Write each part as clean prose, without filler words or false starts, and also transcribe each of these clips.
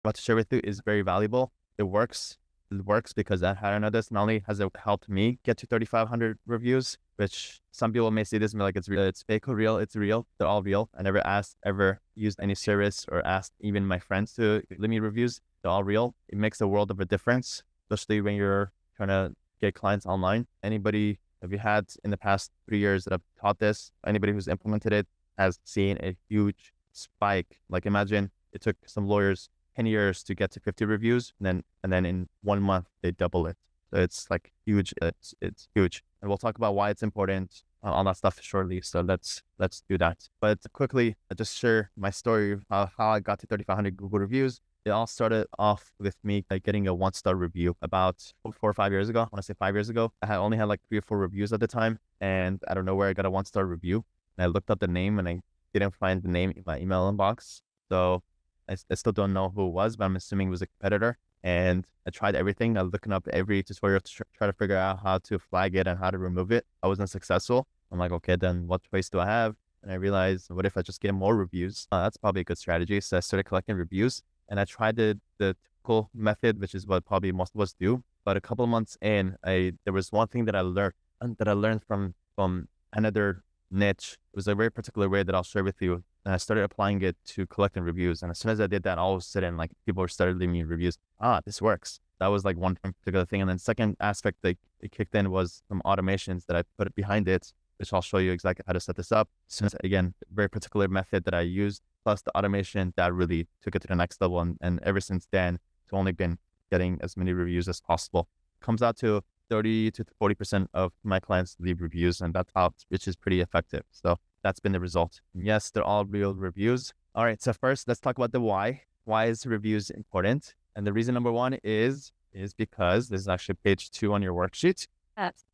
about to share with you is very valuable. It works. It works because I had this. Not only has it helped me get to 3,500 reviews, which some people may see this and be like, it's fake or real. It's real. They're all real. I never ever used any service or asked even my friends to leave me reviews. They're all real. It makes a world of a difference, especially when you're trying to get clients online. Anybody have you had in the past 3 years that I've taught this, anybody who's implemented it has seen a huge spike. Like imagine it took some lawyers 10 years to get to 50 reviews, and then in 1 month they double it. So it's like huge. It's huge, and we'll talk about why it's important, all that stuff shortly. So let's do that. But quickly, I just share my story of how I got to 3,500 Google reviews. It all started off with me getting a 1-star review about 4 or 5 years ago. I want to say 5 years ago. I had only had like 3 or 4 reviews at the time, and I don't know where I got a 1-star review. And I looked up the name, and I didn't find the name in my email inbox. So I still don't know who it was, but I'm assuming it was a competitor. And I tried everything. I was looking up every tutorial to try to figure out how to flag it and how to remove it. I wasn't successful. I'm like, okay, then what choice do I have? And I realized, what if I just get more reviews? That's probably a good strategy. So I started collecting reviews, and I tried the typical method, which is what probably most of us do. But a couple of months in, there was one thing that I learned from another niche. It was a very particular way that I'll share with you. And I started applying it to collecting reviews. And as soon as I did that, all of a sudden, like people started leaving me reviews. This works. That was like one particular thing. And then second aspect that it kicked in was some automations that I put behind it, which I'll show you exactly how to set this up. Since again, very particular method that I used, plus the automation that really took it to the next level. And ever since then, it's only been getting as many reviews as possible. Comes out to 30 to 40% of my clients leave reviews, and that's how, which is pretty effective. So that's been the result. Yes, they're all real reviews. All right. So first, let's talk about the why. Why is reviews important? And the reason number one is because this is actually page 2 on your worksheet. Yes.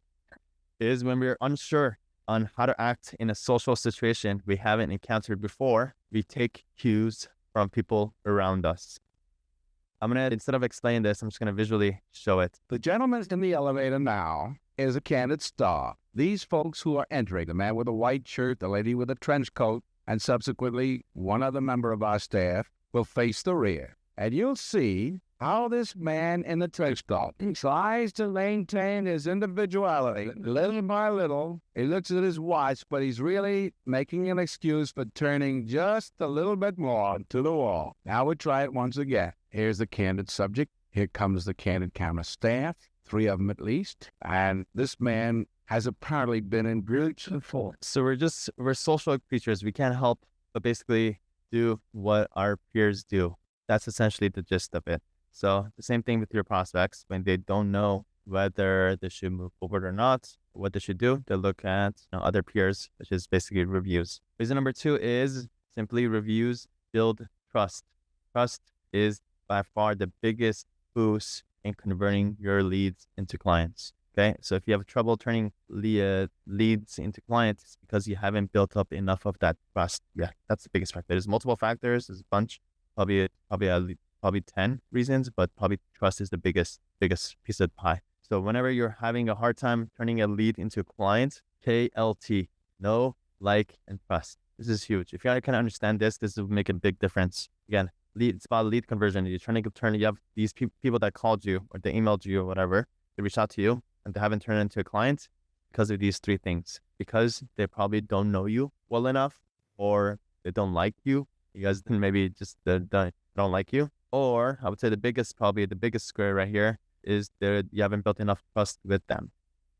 Is when we're unsure on how to act in a social situation we haven't encountered before, we take cues from people around us. Instead of explaining this, I'm just going to visually show it. The gentleman in the elevator now is a candid star. These folks who are entering, the man with a white shirt, the lady with a trench coat, and subsequently one other member of our staff will face the rear. And you'll see how this man in the trench coat tries to maintain his individuality. Little by little, he looks at his watch, but he's really making an excuse for turning just a little bit more to the wall. Now we'll try it once again. Here's the candid subject. Here comes the candid camera staff, 3 of them at least. And this man has apparently been in breach before. So we're social creatures. We can't help but basically do what our peers do. That's essentially the gist of it. So the same thing with your prospects. When they don't know whether they should move forward or not, what they should do, they look at other peers, which is basically reviews. Reason number 2 is simply reviews build trust. Trust is by far the biggest boost in converting your leads into clients. Okay. So if you have trouble turning leads into clients, it's because you haven't built up enough of that trust. Yeah, that's the biggest factor. There's multiple factors. There's a bunch, probably 10 reasons, but probably trust is the biggest piece of the pie. So whenever you're having a hard time turning a lead into a client, KLT, know, like, and trust. This is huge. If you can understand this will make a big difference. Again, it's about lead conversion. You're trying to you have these people that called you or they emailed you or whatever, they reach out to you and they haven't turned into a client because of these 3 things. Because they probably don't know you well enough, or they don't like you. You guys maybe just don't like you. Or I would say the biggest square right here is that you haven't built enough trust with them.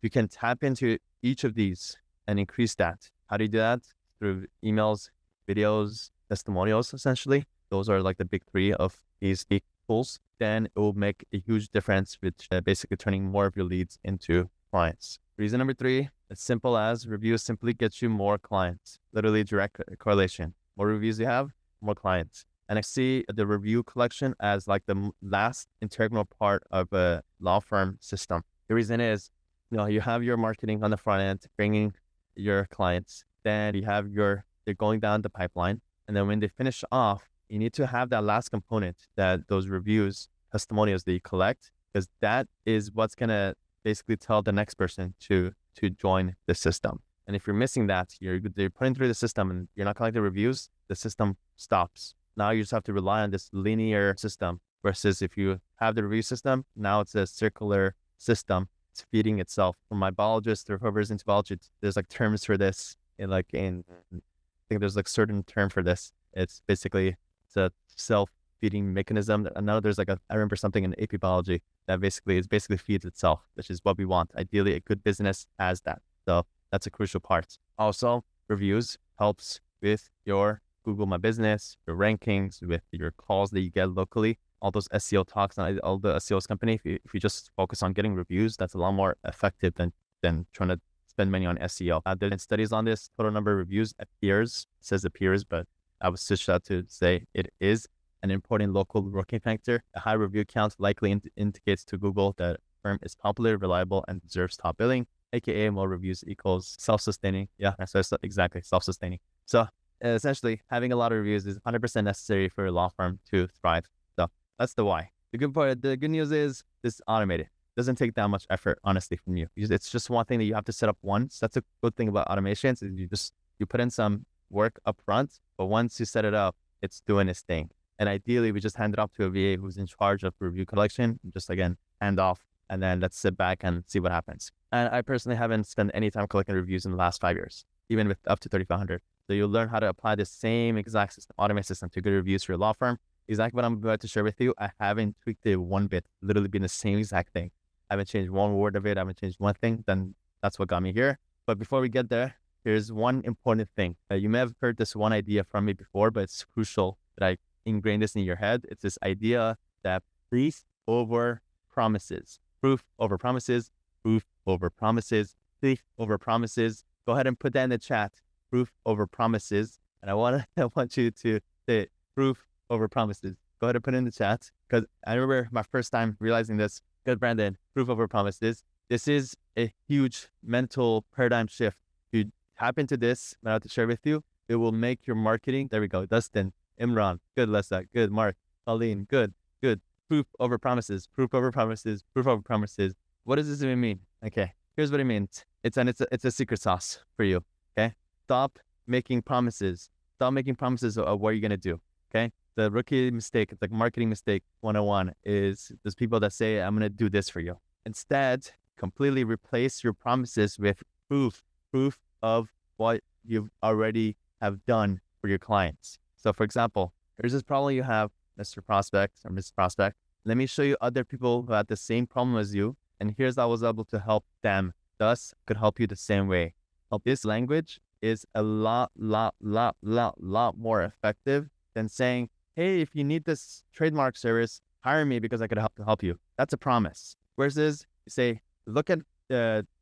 You can tap into each of these and increase that. How do you do that? Through emails, videos, testimonials, essentially. Those are like the big 3 of these tools. Then it will make a huge difference with basically turning more of your leads into clients. Reason number 3, as simple as reviews simply gets you more clients. Literally direct correlation. More reviews you have, more clients. And I see the review collection as like the last integral part of a law firm system. The reason is, you have your marketing on the front end, bringing your clients. Then you have they're going down the pipeline. And then when they finish off, you need to have that last component, that those reviews, testimonials that you collect, because that is what's going to basically tell the next person to join the system. And if you're missing that, you're putting through the system and you're not collecting reviews, the system stops. Now you just have to rely on this linear system versus if you have the review system, now it's a circular system. It's feeding itself. For my biologist or whoever's into biology, there's like terms for this. I think there's like certain term for this. It's basically, it's a self-feeding mechanism. And now there's I remember something in AP biology that basically feeds itself, which is what we want. Ideally, a good business has that. So that's a crucial part. Also, reviews helps with your Google My Business, your rankings, with your calls that you get locally, all those SEO talks, and all the SEO's company. If you just focus on getting reviews, that's a lot more effective than trying to spend money on SEO. There's been studies on this. Total number of reviews appears, it says appears, but I would switch that to say it is an important local ranking factor. A high review count likely indicates to Google that a firm is popular, reliable, and deserves top billing, aka more reviews equals self-sustaining. Yeah, so it's exactly self-sustaining. So essentially, having a lot of reviews is 100% necessary for a law firm to thrive. So that's the why. The good news is this is automated. It doesn't take that much effort, honestly, from you. It's just one thing that you have to set up once. That's a good thing about automations is you put in some work up front, but once you set it up, it's doing its thing. And ideally, we just hand it off to a VA who's in charge of review collection. Just again, hand off, and then let's sit back and see what happens. And I personally haven't spent any time collecting reviews in the last 5 years, even with up to 3,500. So you'll learn how to apply the same exact system, automated system, to good reviews for your law firm. Exactly what I'm about to share with you. I haven't tweaked it one bit, literally been the same exact thing. I haven't changed one word of it. I haven't changed one thing. Then that's what got me here. But before we get there, here's one important thing. You may have heard this one idea from me before, but it's crucial that I ingrain this in your head. It's this idea that proof over promises. Proof over promises. Proof over promises. Proof over promises. Go ahead and put that in the chat. Proof over promises. And I want you to say proof over promises. Go ahead and put it in the chat, because I remember my first time realizing this. Good, Brandon. Proof over promises. This is a huge mental paradigm shift. If you tap into this, I have to share with you, it will make your marketing. There we go. Dustin, Imran, good. Lessa, good. Mark, Pauline, good. Proof over promises. Proof over promises. Proof over promises. What does this even mean? Okay, here's what it means. It's a secret sauce for you. Okay, stop making promises. Stop making promises of what you're gonna do. Okay, the rookie mistake, it's like marketing mistake 101, is there's people that say, I'm gonna do this for you. Instead, completely replace your promises with proof of what you already have done for your clients. So for example, here's this problem you have, Mr. Prospect or Ms. Prospect. Let me show you other people who had the same problem as you, and here's how I was able to help them. Thus, could help you the same way. This language is a lot more effective than saying, hey, if you need this trademark service, hire me because I could help you. That's a promise. Versus you say, look at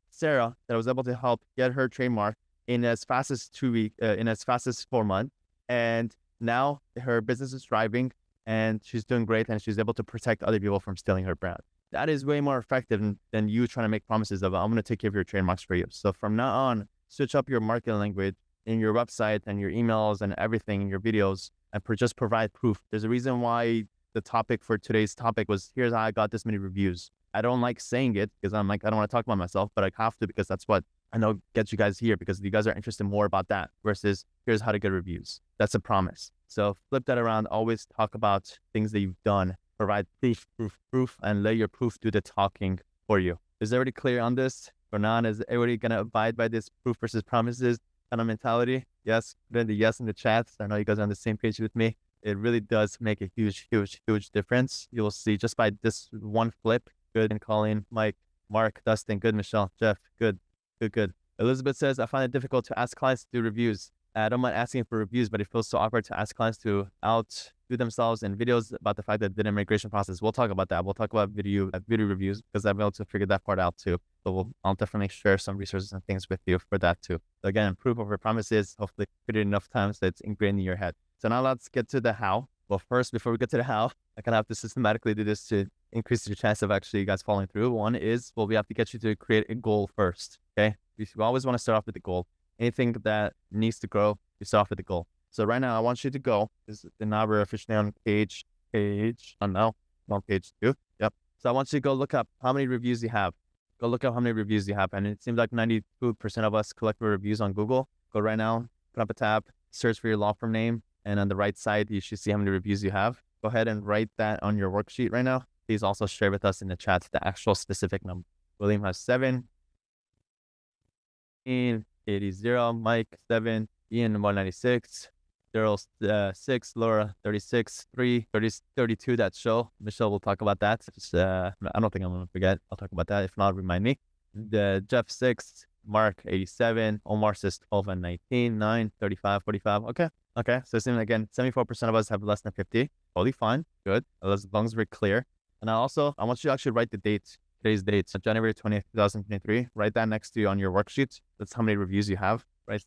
Sarah that I was able to help get her trademark in as fast as 2 weeks, in as fast as 4 months. And now her business is thriving and she's doing great, and she's able to protect other people from stealing her brand. That is way more effective than you trying to make promises of, I'm going to take care of your trademarks for you. So from now on, switch up your marketing language in your website and your emails and everything in your videos, and just provide proof. There's a reason why the topic for today's topic was, here's how I got this many reviews. I don't like saying it because I'm like, I don't want to talk about myself, but I have to, because that's what I know gets you guys here, because you guys are interested more about that versus here's how to get reviews. That's a promise. So flip that around. Always talk about things that you've done. Provide proof, and let your proof do the talking for you. Is everybody clear on this? For now, is everybody going to abide by this proof versus promises kind of mentality? Yes, put in the yes in the chat. I know you guys are on the same page with me. It really does make a huge difference. You'll see just by this one flip. Good. And Colleen, Mike, Mark, Dustin, good. Michelle, Jeff, good. Elizabeth says, I find it difficult to ask clients to do reviews. I don't mind asking for reviews, but it feels so awkward to ask clients to outdo themselves in videos about the fact that the immigration process. We'll talk about that. We'll talk about video reviews, because I've been able to figure that part out too. So I'll definitely share some resources and things with you for that too. So again, proof over promises, hopefully put it enough times that it's ingrained in your head. So now let's get to the how. Well, first, before we get to the how, I kind of have to systematically do this to increase your chance of actually you guys following through. One is, well, we have to get you to create a goal first. Okay. We always want to start off with the goal. Anything that needs to grow, you start off with the goal. So right now, I want you to go. Now we're officially on page 2. Yep. So I want you to go look up how many reviews you have. Go look up how many reviews you have. And it seems like 92% of us collect reviews on Google. Go right now, put up a tab, search for your law firm name, And on the right side, you should see how many reviews you have. Go ahead and write that on your worksheet right now. Please also share with us in the chat the actual specific number. William has 7. Ian, 80, Mike, 7. Ian, 196. Daryl, 6. Laura, 36. 3. 32, that show. Michelle will talk about that. I don't think I'm going to forget. I'll talk about that. If not, remind me. Jeff, 6. Mark, 87. Omar says 12 and 19. 9, 35, 45. Okay. So it seems again, 74% of us have less than 50. Totally fine. Good. As long as we're clear. And I want you to actually write the date. Today's date, January 20th, 2023. Write that next to you on your worksheet. That's how many reviews you have. Write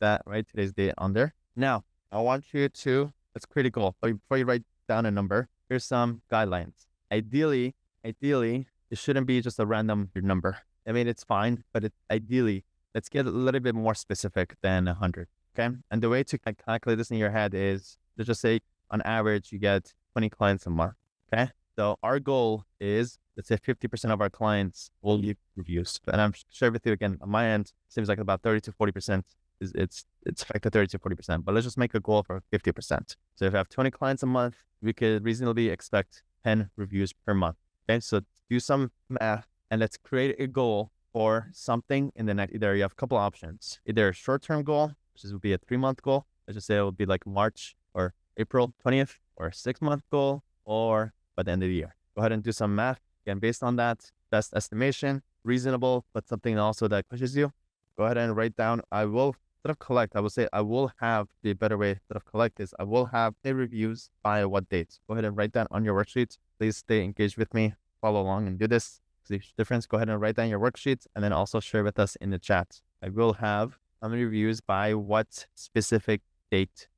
today's date on there. Now, I want you to, let's create a goal. But before you write down a number, here's some guidelines. Ideally, it shouldn't be just a random number. I mean, it's fine, but ideally, let's get a little bit more specific than 100, okay? And the way to calculate this in your head is, let's just say, on average, you get 20 clients a month, okay? So our goal is, let's say 50% of our clients will leave reviews. And I'm sure with you again, on my end, seems like about 30 to 40% it's affected 30 to 40%, but let's just make a goal for 50%. So if I have 20 clients a month, we could reasonably expect 10 reviews per month. Okay, so do some math and let's create a goal for something in the next, either you have a couple options, either a short-term goal, which would be a 3-month goal. Let's just say it would be like March or April 20th, or a 6-month goal, or by the end of the year. Go ahead and do some math. Again, based on that, best estimation, reasonable, but something also that pushes you. Go ahead and write down, I will have the better way of collect is, I will have the reviews by what date. Go ahead and write that on your worksheet. Please stay engaged with me, follow along and do this. See the difference. Go ahead and write down your worksheets and then also share with us in the chat. I will have how many reviews by what specific date,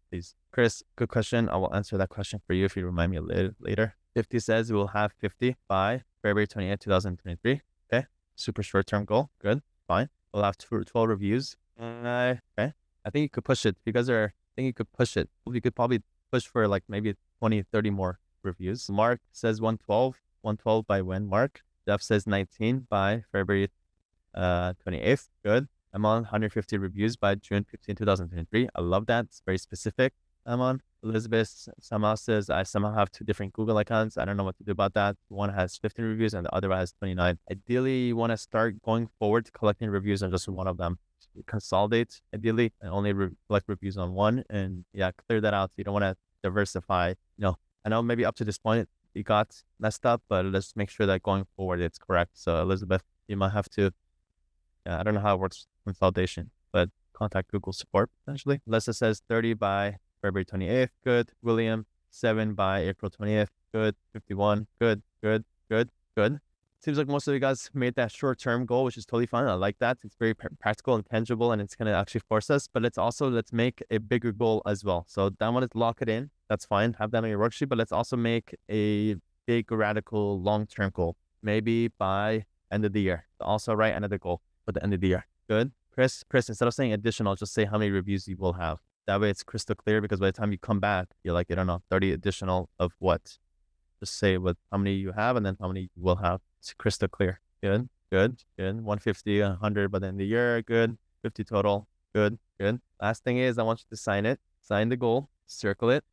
please. Chris, good question. I will answer that question for you if you remind me later. 50 says we will have 50 by February 28th, 2023. Okay. Super short-term goal. Good. Fine. We'll have 12 reviews. Okay. I think you could push it. You could push it. You could probably push for like maybe 20, 30 more reviews. Mark says 112. 112 by when, Mark? Jeff says 19 by February 28th. Good. I'm on 150 reviews by June 15, 2023. I love that. It's very specific. I'm on. Elizabeth somehow says, I somehow have 2 different Google accounts. I don't know what to do about that. One has 15 reviews and the other one has 29. Ideally, you want to start going forward to collecting reviews on just one of them. Consolidate, ideally, and only collect reviews on one. And yeah, clear that out. You don't want to diversify. I know maybe up to this point, it got messed up, but let's make sure that going forward, it's correct. So Elizabeth, you might have to, I don't know how it works, consolidation, but contact Google support, potentially. Lessa says 30 by February 28th. Good. William, 7 by April 20th. Good. 51. Good. Seems like most of you guys made that short-term goal, which is totally fine. I like that. It's very practical and tangible, and it's going to actually force us. But let's make a bigger goal as well. So that one is lock it in. That's fine. Have that on your worksheet. But let's also make a big, radical, long-term goal. Maybe by end of the year. Also write another goal for the end of the year. Good. Chris, instead of saying additional, just say how many reviews you will have. That way it's crystal clear, because by the time you come back, you're like, I don't know, 30 additional of what? Just say how many you have and then how many you will have. It's crystal clear. Good. 150, 100 by the end of the year. Good. 50 total. Good. Last thing is I want you to sign it. Sign the goal. Circle it.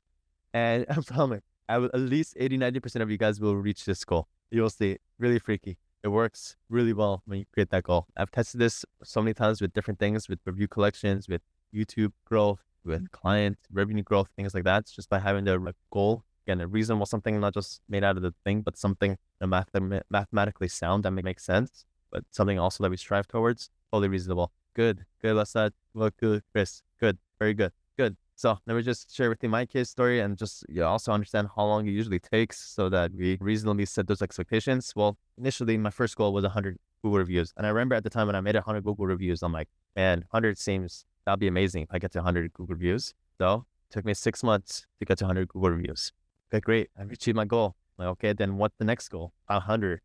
And I promise, at least 80, 90% of you guys will reach this goal. You'll see. Really freaky. It works really well when you create that goal. I've tested this so many times with different things, with review collections, with YouTube growth, with client revenue growth, things like that. It's just by having the goal, again, a reasonable something, not just made out of the thing, but something mathematically sound that makes sense, but something also that we strive towards. Totally reasonable. Good. Lasad. Well, good, Chris. Good. Very good. So let me just share with you my case story and just also understand how long it usually takes so that we reasonably set those expectations. Well, initially, my first goal was 100 Google reviews. And I remember at the time when I made 100 Google reviews, I'm like, man, 100 seems, that'd be amazing if I get to 100 Google reviews. So it took me 6 months to get to 100 Google reviews. Okay, great. I've achieved my goal. Like, okay, then what's the next goal? 500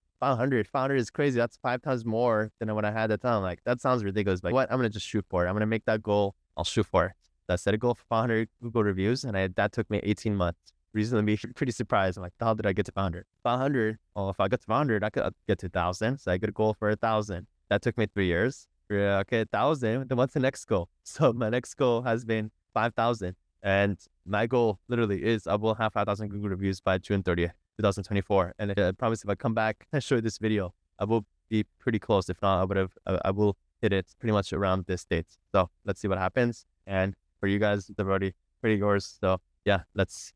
is crazy. That's 5 times more than what I had at the time. Like, that sounds ridiculous. But what? I'm going to just shoot for it. I'm going to make that goal. I'll shoot for it. I set a goal for 500 Google reviews, and that took me 18 months. Reasonably pretty surprised. I'm like, how did I get to 500? 500. Well, if I got to 500, I could get to 1,000. So I got a goal for 1,000. That took me 3 years. Okay, 1,000. Then what's the next goal? So my next goal has been 5,000. And my goal literally is I will have 5,000 Google reviews by June 30th, 2024. And I promise if I come back and show you this video, I will be pretty close. If not, I will hit it pretty much around this date. So let's see what happens. And for you guys, they've already pretty yours. So yeah, let's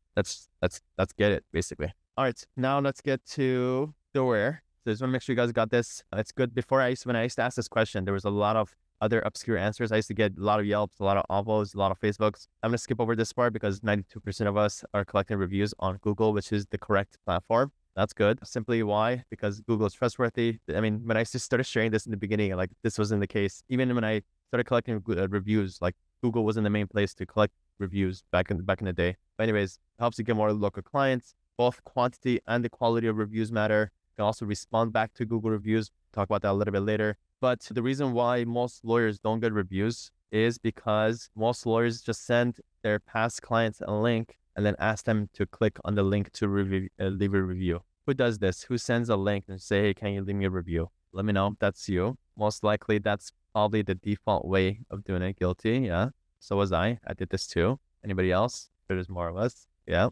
get it basically. All right, now let's get to the where. So just want to make sure you guys got this. It's good. When I used to ask this question, there was a lot of other obscure answers. I used to get a lot of Yelps, a lot of Avos, a lot of Facebooks. I'm going to skip over this part because 92% of us are collecting reviews on Google, which is the correct platform. That's good. Simply why? Because Google is trustworthy. I mean, when I just started sharing this in the beginning, like this wasn't the case. Even when I started collecting reviews, like Google wasn't the main place to collect reviews back in the day. But anyways, it helps you get more local clients. Both quantity and the quality of reviews matter. You can also respond back to Google reviews. Talk about that a little bit later. But the reason why most lawyers don't get reviews is because most lawyers just send their past clients a link and then ask them to click on the link to leave a review. Who does this? Who sends a link and say, hey, can you leave me a review? Let me know if that's you. Most likely that's probably the default way of doing it. Guilty, yeah. So was I. I did this too. Anybody else? There's more of us. Yeah.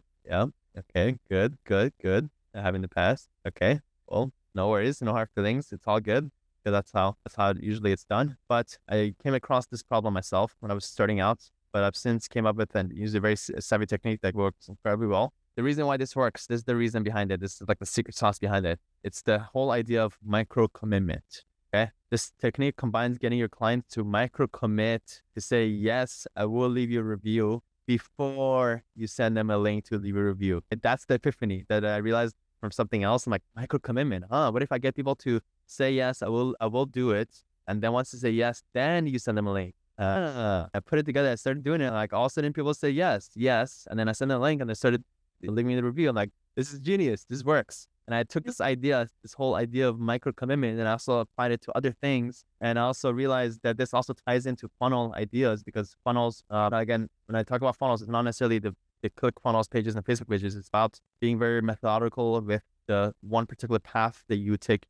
Okay, good. I have in the past. Okay, well, no worries, no hard feelings. It's all good. Because that's how usually it's done. But I came across this problem myself when I was starting out, but I've since came up with and used a very savvy technique that works incredibly well. The reason why this works, this is the reason behind it. This is like the secret sauce behind it. It's the whole idea of micro commitment. Okay. This technique combines getting your client to micro commit to say, yes, I will leave you a review before you send them a link to leave a review. And that's the epiphany that I realized from something else. I'm like, micro commitment. What if I get people to say yes, I will do it. And then once they say yes, then you send them a link. I put it together. I started doing it. Like all of a sudden people say yes. And then I send them a link and they started leaving me the review. I'm like, this is genius. This works. And I took this whole idea of micro commitment, and I also applied it to other things. And I also realized that this also ties into funnel ideas, because funnels, again, when I talk about funnels, it's not necessarily the click funnels pages and Facebook pages. It's about being very methodical with the one particular path that you take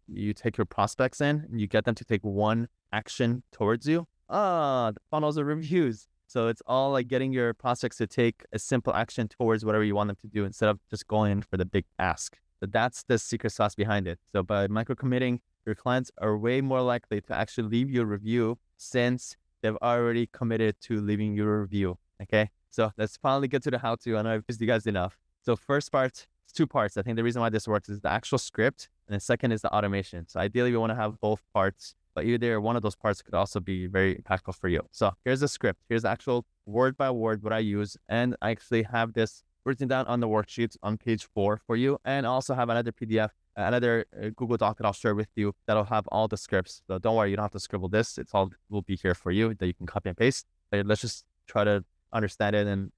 your prospects in, and you get them to take one action towards you. The funnels are reviews. So it's all like getting your prospects to take a simple action towards whatever you want them to do instead of just going in for the big ask. So that's the secret sauce behind it. So by micro committing, your clients are way more likely to actually leave you a review since they've already committed to leaving you a review. Okay. So let's finally get to the how-to. I know I've used you guys enough. So first part, it's two parts. I think the reason why this works is the actual script, and the second is the automation. So ideally we want to have both parts, but either one of those parts could also be very impactful for you. So here's the script. Here's the actual word by word what I use. And I actually have this written down on the worksheets on page 4 for you. And also have another PDF, another Google Doc that I'll share with you that'll have all the scripts. So don't worry, you don't have to scribble this. It's all will be here for you that you can copy and paste. But let's just try to understand it, and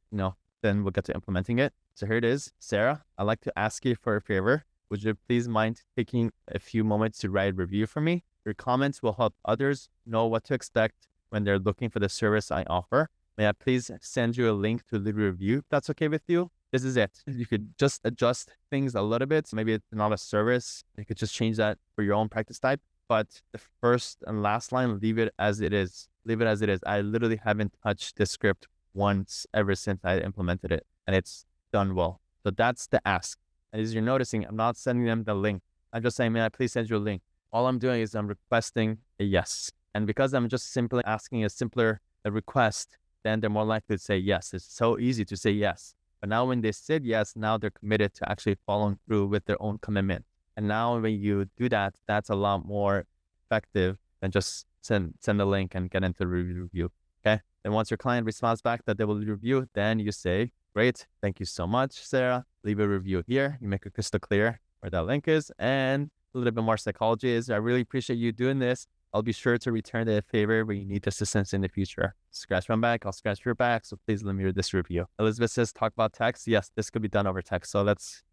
then we'll get to implementing it. So here it is. Sarah, I'd like to ask you for a favor. Would you please mind taking a few moments to write a review for me? Your comments will help others know what to expect when they're looking for the service I offer. May I please send you a link to leave a review if that's okay with you? This is it. You could just adjust things a little bit. Maybe it's not a service. You could just change that for your own practice type. But the first and last line, leave it as it is. Leave it as it is. I literally haven't touched this script once ever since I implemented it, and it's done well. So that's the ask. And as you're noticing, I'm not sending them the link. I'm just saying, may I please send you a link? All I'm doing is I'm requesting a yes. And because I'm just simply asking a simpler request, then they're more likely to say yes. It's so easy to say yes. But now when they said yes, now they're committed to actually following through with their own commitment. And now when you do that, that's a lot more effective than just send the link and get into the review. Okay. And once your client responds back that they will review, then you say, great, thank you so much, Sarah. Leave a review here. You make it crystal clear where that link is. And a little bit more psychology is, I really appreciate you doing this. I'll be sure to return the favor when you need assistance in the future. Scratch my back, I'll scratch your back. So please let me read this review. Elizabeth says, talk about text. Yes, this could be done over text. So let's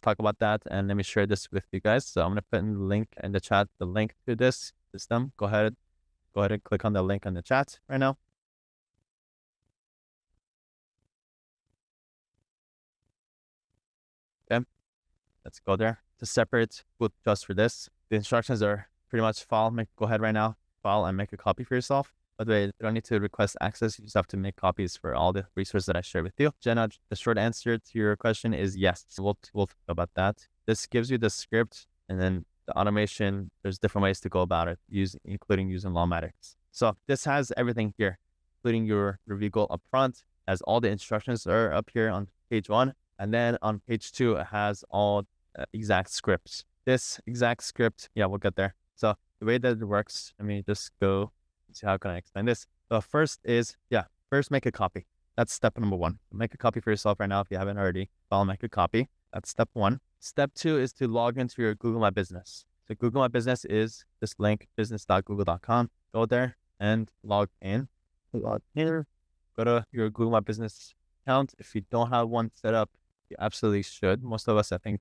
talk about that, and let me share this with you guys. So I'm gonna put in the link in the chat, the link to this system. Go ahead and click on the link in the chat right now. Okay, let's go there. It's a separate boot just for this. The instructions are pretty much go ahead right now, file and make a copy for yourself. By the way, you don't need to request access. You just have to make copies for all the resources that I share with you. Jenna, the short answer to your question is yes. We'll talk about that. This gives you the script, and then the automation. There's different ways to go about it, including using Lawmatics. So this has everything here, including your review goal up front, as all the instructions are up here on page 1. And then on page 2, it has all exact scripts. This exact script, yeah, we'll get there. So the way that it works, let me just go see how can I explain this. So first is, first make a copy. That's step number 1. Make a copy for yourself right now if you haven't already. I'll make a copy. That's step 1. Step 2 is to log into your Google My Business. So Google My Business is this link, business.google.com. Go there and log in. Log in. Go to your Google My Business account. If you don't have one set up, you absolutely should. Most of us, I think,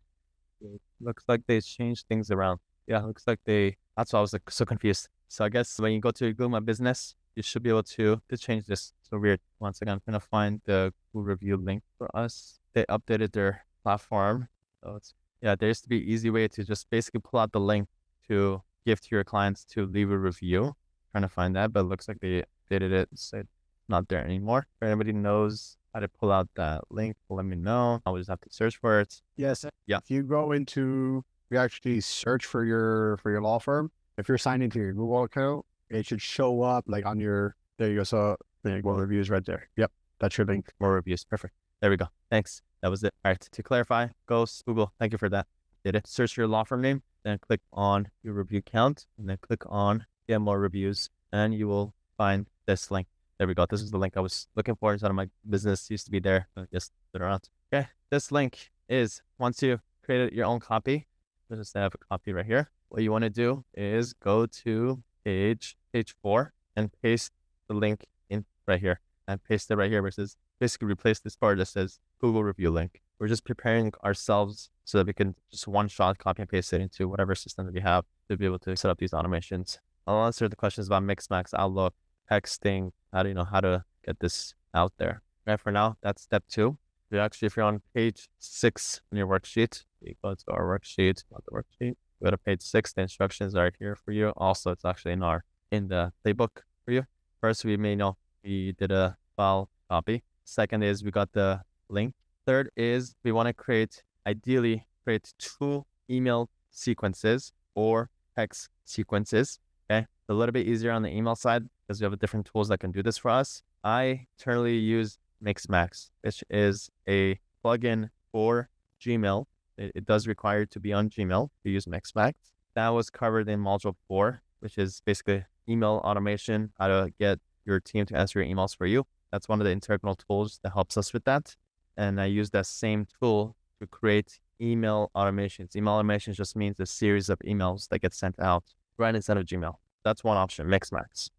it looks like they changed things around. Yeah, it looks like that's why I was like so confused. So I guess when you go to Google My Business, you should be able to change this. So weird. Once again, I'm going to find the Google review link for us. They updated their platform. So there used to be an easy way to just basically pull out the link to give to your clients to leave a review. Trying to find that, but it looks like they updated it. So it's not there anymore. If anybody knows how to pull out that link, let me know. I'll just have to search for it. Yes. Yeah. If you go into, you actually search for your law firm. If you're signed into your Google account, it should show up like on your, there you go. So there you go, reviews right there. Yep. That's your link. More reviews. Perfect. There we go. Thanks. That was it. All right. To clarify, go Google. Thank you for that. Did it. Search your law firm name, then click on your review count, and then click on get more reviews, and you will find this link. There we go. This is the link I was looking for inside of my business. Used to be there. Just put it around. Okay. This link is, once you've created your own copy, let's just have a copy right here. What you want to do is go to page 4 and paste the link in right here, and paste it right here versus basically replace this part that says Google review link. We're just preparing ourselves so that we can just one-shot copy and paste it into whatever system that we have to be able to set up these automations. I'll answer the questions about Mixmax, Outlook, texting, how to get this out there. Right, for now, that's step 2. If you're on page 6 in your worksheet, you go to our worksheet, not the worksheet. Go to page 6. The instructions are here for you. Also, it's actually in the playbook for you. First, we did a file copy. Second is we got the link. Third is we want to ideally create 2 email sequences or text sequences. Okay, it's a little bit easier on the email side because we have different tools that can do this for us. I internally use Mixmax, which is a plugin for Gmail. It does require to be on Gmail to use Mixmax. That was covered in module 4, which is basically email automation, how to get your team to answer your emails for you. That's one of the integral tools that helps us with that. And I use that same tool to create email automations. Email automations just means a series of emails that get sent out right inside of Gmail. That's one option, Mixmax.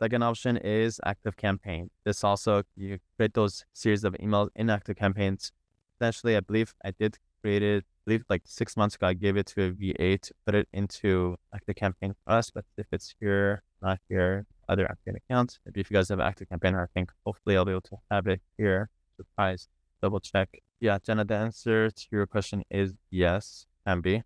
Second option is ActiveCampaign. This also, you create those series of emails in ActiveCampaigns. Essentially, I believe I did create it, like 6 months ago, I gave it to a VA to put it into ActiveCampaign for us. But if it's here, not here, other ActiveCampaign accounts, maybe if you guys have ActiveCampaign, I think hopefully I'll be able to have it here. Surprise, double check. Yeah, Jenna, the answer to your question is yes, can be.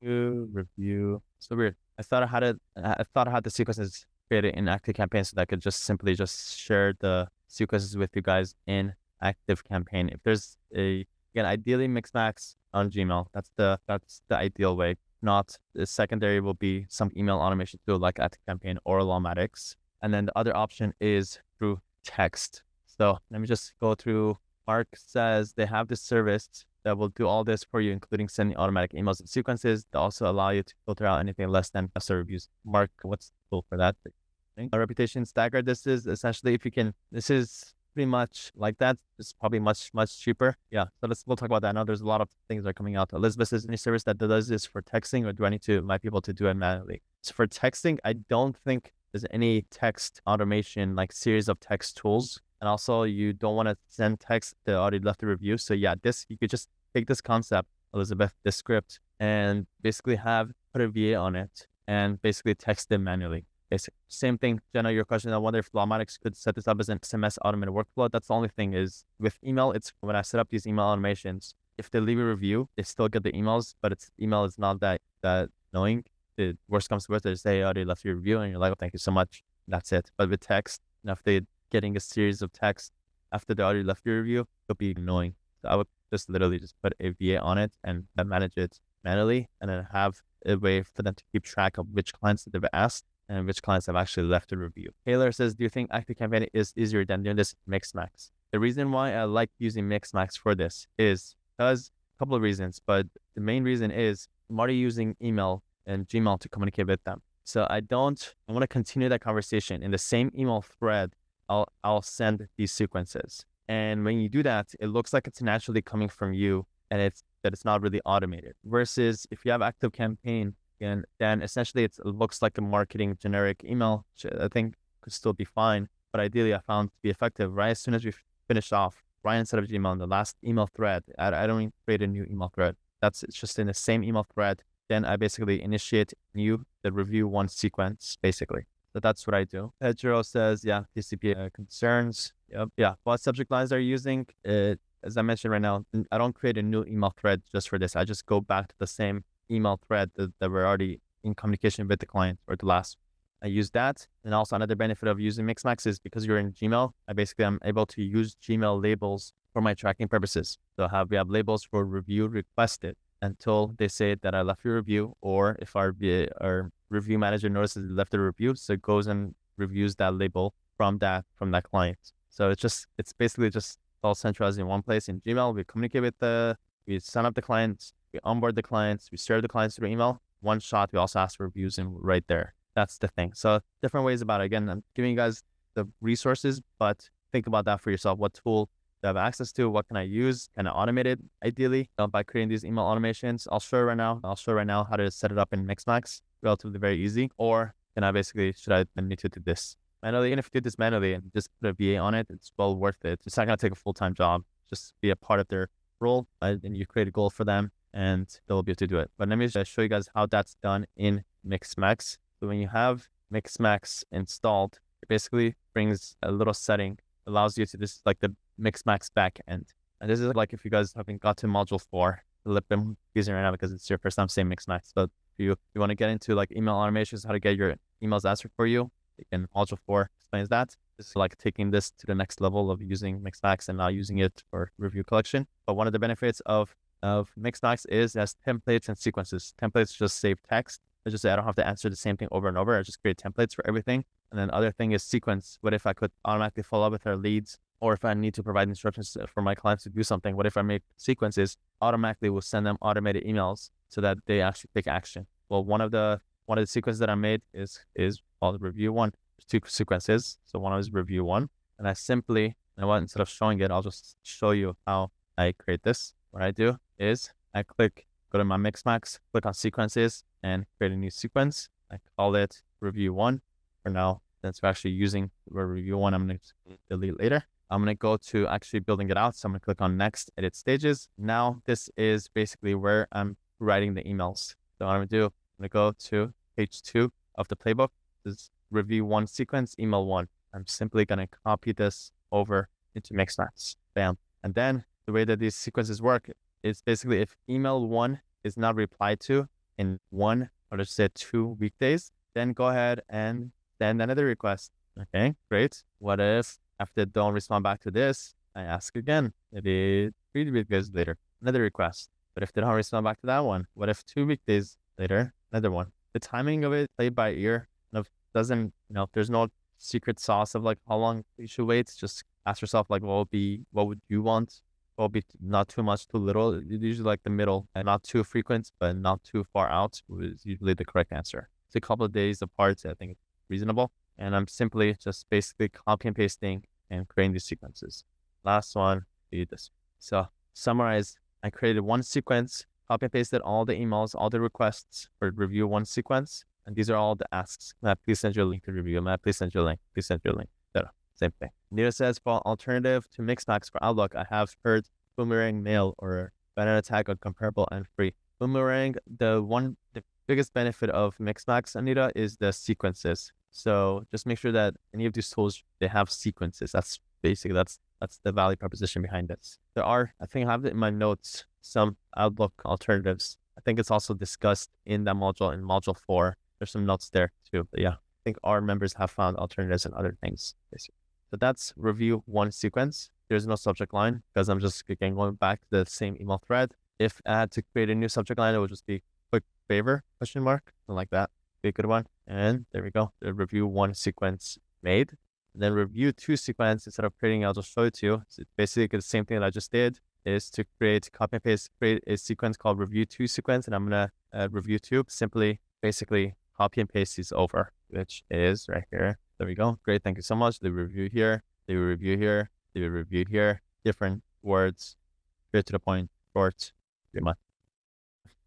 Review. So weird. I thought I had the sequences created in ActiveCampaign so that I could just simply share the sequences with you guys in ActiveCampaign. If there's again, ideally Mixmax on Gmail. That's the ideal way. Not the secondary will be some email automation tool like ActiveCampaign or Lawmatics. And then the other option is through text. So let me just go through. Mark says they have this service that will do all this for you, including sending automatic emails and sequences. They also allow you to filter out anything less than 5-star reviews. Mark, what's the tool for that? A reputation stacker. This is essentially, this is pretty much like that. It's probably much cheaper. Yeah. So we'll talk about that now. There's a lot of things that are coming out. Elizabeth, is any service that does this for texting, or do I need to invite people to do it manually? So for texting, I don't think there's any text automation, like series of text tools. And also you don't want to send text that already left a review. So yeah, you could just take this concept, Elizabeth, this script, and basically put a VA on it and basically text them manually. Same thing, Jenna, your question. I wonder if Lawmatics could set this up as an SMS automated workflow. That's the only thing is with email, it's when I set up these email automations, if they leave a review, they still get the emails, but email is not that annoying. The worst comes to worst, they say, oh, they left your review, and you're like, oh, thank you so much. That's it. But with text, after getting a series of text after they already left your review, it'll be annoying. So I would just literally just put a VA on it and manage it manually, and then have a way for them to keep track of which clients that they've asked and which clients have actually left a review. Taylor says, do you think active campaigning is easier than doing this Mixmax? The reason why I like using Mixmax for this is because a couple of reasons, but the main reason is I'm already using email and Gmail to communicate with them. So I want to continue that conversation in the same email thread. I'll send these sequences. And when you do that, it looks like it's naturally coming from you, and it's not really automated. Versus if you have active campaign, and then essentially it looks like a marketing generic email, which I think could still be fine. But ideally I found to be effective right as soon as we finish off, right instead of Gmail in the last email thread. I don't even create a new email thread. It's just in the same email thread. Then I basically initiate the review one sequence, basically. So that's what I do. Pedro says, yeah, TCP concerns. Yep. Yeah. What subject lines are you using? As I mentioned right now, I don't create a new email thread just for this. I just go back to the same email thread that we're already in communication with the client or the last. I use that. And also another benefit of using Mixmax is because you're in Gmail, I'm able to use Gmail labels for my tracking purposes. So we have labels for review requested until they say that I left a review, or if our review manager notices they left a review, so it goes and reviews that label from that client. So it's basically just all centralized in one place in Gmail. We communicate with we sign up the clients, we onboard the clients, we serve the clients through email. One shot, we also ask for reviews and right there. That's the thing. So different ways about it. Again, I'm giving you guys the resources, but think about that for yourself. What tool do I have access to? What can I use? Kind of automate it, ideally, by creating these email automations. I'll show right now how to set it up in Mixmax. Relatively very easy. Or should I need to do this manually? And if you do this manually and just put a VA on it, it's well worth it. It's not going to take a full-time job. Just be a part of their role, and you create a goal for them, and they'll be able to do it. But let me just show you guys how that's done in Mixmax. So when you have Mixmax installed, it basically brings a little setting, allows you to just like the Mixmax backend. And this is like if you guys haven't got to module 4, I'm using right now because it's your first time saying Mixmax. But if you want to get into like email automations, how to get your emails answered for you, in module 4 explains that. This is like taking this to the next level of using Mixmax and now using it for review collection. But one of the benefits of Mixmax is it has templates and sequences. Templates just save text. I just say I don't have to answer the same thing over and over. I just create templates for everything. And then other thing is sequence. What if I could automatically follow up with our leads, or if I need to provide instructions for my clients to do something? What if I make sequences automatically? Will send them automated emails so that they actually take action. Well, one of the sequences that I made is called review one. There's 2 sequences. So one is review one, and instead of showing it, I'll just show you how I create this. What I do is I go to my Mixmax, click on sequences, and create a new sequence. I call it review one. For now, since we're actually using review one, I'm going to delete later. I'm going to go to actually building it out. So I'm going to click on next, edit stages. Now this is basically where I'm writing the emails. So what I'm going to do, I'm going to go to page 2 of the playbook. This is review one sequence, email one. I'm simply going to copy this over into Mixmax. Bam. And then the way that these sequences work is basically if email one is not replied to in 1 or let's say 2 weekdays, then go ahead and send another request. Okay, great. What if after they don't respond back to this, I ask again, maybe 3 weekdays later, another request. But if they don't respond back to that one, what if 2 weekdays later, another one? The timing of it played by ear doesn't, there's no secret sauce of like how long you should wait. Just ask yourself like, what would you want? What would be not too much, too little? It's usually like the middle, and not too frequent, but not too far out is usually the correct answer. It's a couple of days apart. I think it's reasonable. And I'm simply just basically copy and pasting and creating these sequences. Last one, do this. So summarize, I created one sequence, copy and pasted all the emails, all the requests for review one sequence. And these are all the asks. Matt, please send your link to review. Matt, please send your link. Please send your link. Same thing. Nita says, for alternative to Mixmax for Outlook, I have heard Boomerang Mail or Banana Tag are comparable and free. Boomerang, the biggest benefit of Mixmax, Anita, is the sequences. So just make sure that any of these tools, they have sequences. That's basically, that's the value proposition behind this. There are, I think I have it in my notes, some Outlook alternatives. I think it's also discussed in that module, in module 4. There's some notes there too, but yeah. think our members have found alternatives and other things, basically. So that's review 1 sequence. There's no subject line because I'm just again going back to the same email thread. If I had to create a new subject line, it would just be quick favor, question mark, something like that. Be a good one. And there we go. The review 1 sequence made. And then review 2 sequence, instead of creating, I'll just show it to you. So basically the same thing that I just did is to copy and paste, create a sequence called review 2 sequence. And I'm going to review 2, simply basically copy and paste these over, which is right here. There we go. Great. Thank you so much. The review here, the review here, the review here, different words, straight to the point, short, pretty much.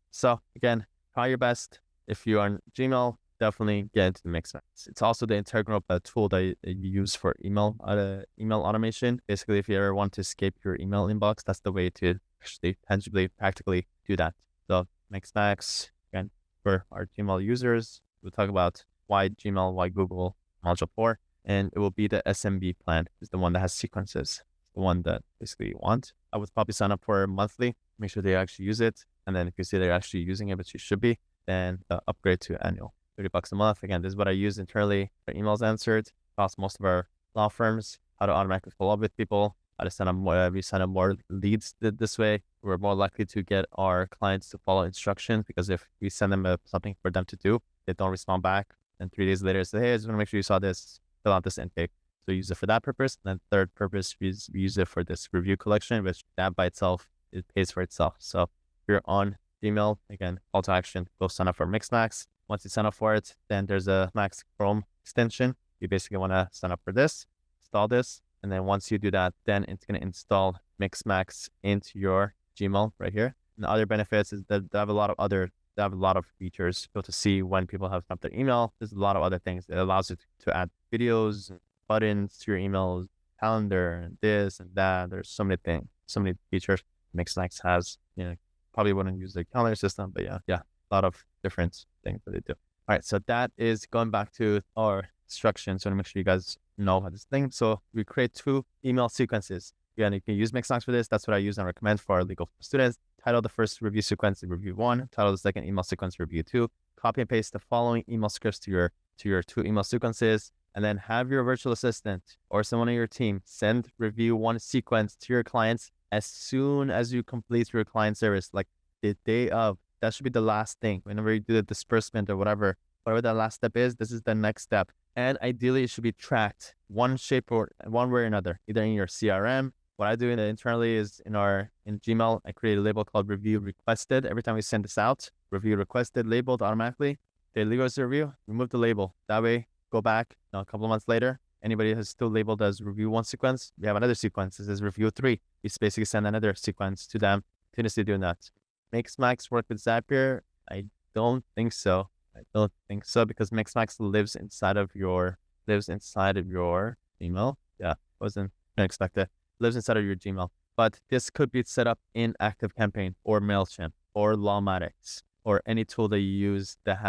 So again, try your best. If you're on Gmail, definitely get into the Mixmax. It's also the integral tool that you use for email automation. Basically, if you ever want to escape your email inbox, that's the way to actually tangibly, practically do that. So Mixmax, again, for our Gmail users, we'll talk about why Gmail, why Google Module 4, and it will be the SMB plan. It's the one that has sequences, the one that basically you want. I would probably sign up for monthly, make sure they actually use it. And then if you see they're actually using it, which you should be, then upgrade to annual. $30 a month. Again, this is what I use internally for emails answered across most of our law firms, how to automatically follow up with people, how to send them more, we send them more leads this way. We're more likely to get our clients to follow instructions, because if we send them something for them to do, they don't respond back. And 3 days later, say, hey, I just want to make sure you saw this, fill out this intake. So use it for that purpose. And then third purpose, we use it for this review collection, which that by itself, it pays for itself. So if you're on Gmail, again, call to action, go sign up for Mixmax. Once you sign up for it, then there's a Max Chrome extension. You basically want to sign up for this, install this. And then once you do that, then it's going to install Mixmax into your Gmail right here. And the other benefits is that they have a lot of features. So to see when people have sent their email, there's a lot of other things. It allows you to add videos, buttons to your emails, calendar, and this and that. There's so many things, so many features Mixmax has. Probably wouldn't use the calendar system, but yeah, a lot of different things that they do. All right, so that is going back to our instructions. So to make sure you guys know how this thing. So we create 2 email sequences. Again, you can use Mixmax for this. That's what I use and recommend for our legal students. Title the first review sequence, review 1. Title the second email sequence, review 2. Copy and paste the following email scripts to your 2 email sequences, and then have your virtual assistant or someone on your team send review 1 sequence to your clients as soon as you complete your client service, like the day of. That should be the last thing. Whenever you do the disbursement or whatever that last step is, this is the next step. And ideally, it should be tracked one shape or one way or another, either in your CRM. What I do internally is in Gmail, I create a label called review requested. Every time we send this out, review requested, labeled automatically. They leave us a review, remove the label. That way, go back a couple of months later, anybody has still labeled as review 1 sequence, we have another sequence. This is review 3. We basically send another sequence to them, continuously doing that. Mixmax work with Zapier? I don't think so. Because Mixmax lives inside of your email. Yeah, wasn't expect it. Lives inside of your Gmail. But this could be set up in ActiveCampaign or MailChimp or Lawmatics or any tool that you use that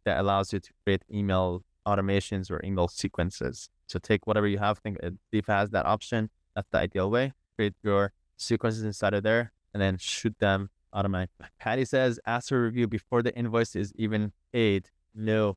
allows you to create email automations or email sequences. So take whatever you have. Think Leaf has that option. That's the ideal way. Create your sequences inside of there and then shoot them automatic. Patty says, ask for review before the invoice is even paid. No,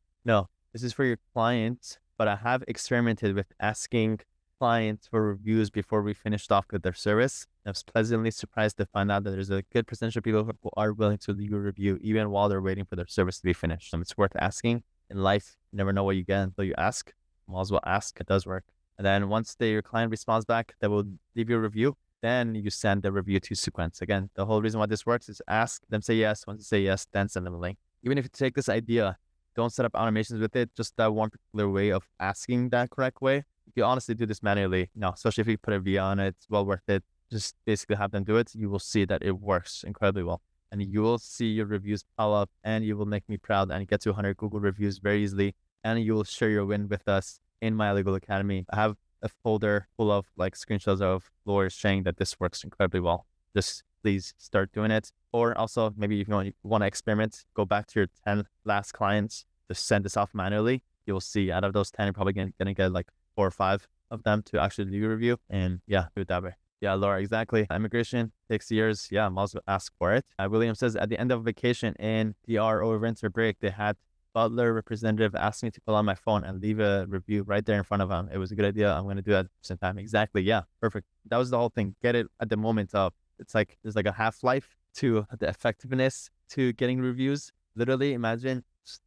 this is for your clients, but I have experimented with asking clients for reviews before we finished off with their service. I was pleasantly surprised to find out that there's a good percentage of people who are willing to leave a review even while they're waiting for their service to be finished. So it's worth asking. In life, you never know what you get until you ask. Might as well ask. It does work. And then once your client responds back, they will leave you a review. Then you send the review 2 sequence. Again, the whole reason why this works is ask them, say yes. Once you say yes, then send them a link. Even if you take this idea, don't set up automations with it, just that one particular way of asking that correct way. If you honestly do this manually, especially if you put a V on it, it's well worth it. Just basically have them do it. You will see that it works incredibly well. And you will see your reviews pile up, and you will make me proud and get to 100 Google reviews very easily. And you will share your win with us in my legal academy. I have a folder full of screenshots of lawyers saying that this works incredibly well. Just please start doing it. Or also maybe if you want to experiment, go back to your 10 last clients, just send this off manually. You'll see out of those 10, you're probably going to get 4 or 5 of them to actually do a review. And yeah, do it that way. Yeah, Laura, exactly. Immigration takes years. Yeah, might as well ask for it. William says at the end of vacation in DR over winter break, they had butler representative asked me to pull out my phone and leave a review right there in front of him. It was a good idea. I'm going to do that at the same time. Exactly. Yeah. Perfect. That was the whole thing. Get it at the moment of, it's like, there's like a half-life to the effectiveness to getting reviews. Literally, imagine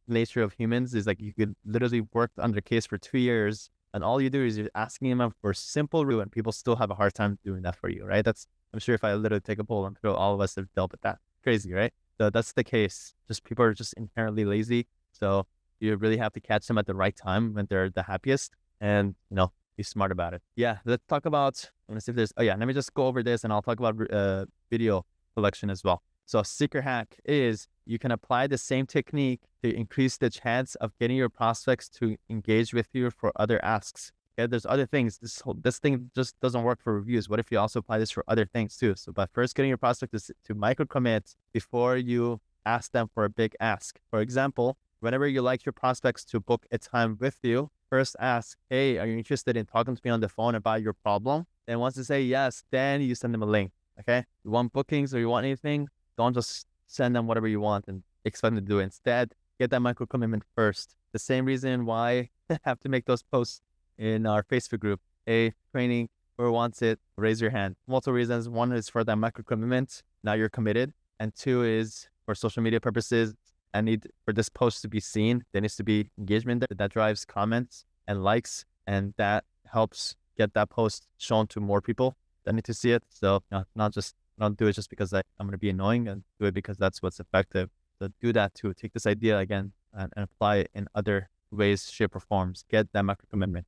the nature of humans is like you could literally work on their case for 2 years, and all you do is you're asking them for simple review, and people still have a hard time doing that for you, right? I'm sure if I literally take a poll, I'm sure all of us have dealt with that. Crazy, right? So that's the case. Just people are just inherently lazy. So you really have to catch them at the right time when they're the happiest, and be smart about it. Yeah, let's talk about. Let me see if there's. Oh yeah, let me just go over this, and I'll talk about video collection as well. So a secret hack is you can apply the same technique to increase the chance of getting your prospects to engage with you for other asks. Okay, there's other things. This thing just doesn't work for reviews. What if you also apply this for other things too? So by first getting your prospect to micro commit before you ask them for a big ask. For example, whenever you like your prospects to book a time with you, first ask, hey, are you interested in talking to me on the phone about your problem? And once they say yes, then you send them a link. Okay, you want bookings or you want anything? Don't just send them whatever you want and expect them to do it. Instead, get that micro commitment first. The same reason why I have to make those posts in our Facebook group. A training, whoever wants it, raise your hand. Multiple reasons. One is for that micro commitment. Now you're committed. And two is for social media purposes. I need for this post to be seen. There needs to be engagement that drives comments and likes. And that helps get that post shown to more people that need to see it. So don't do it just because I'm going to be annoying, and do it because that's what's effective. So do that too. Take this idea again and apply it in other ways, shape, or forms. Get that micro commitment.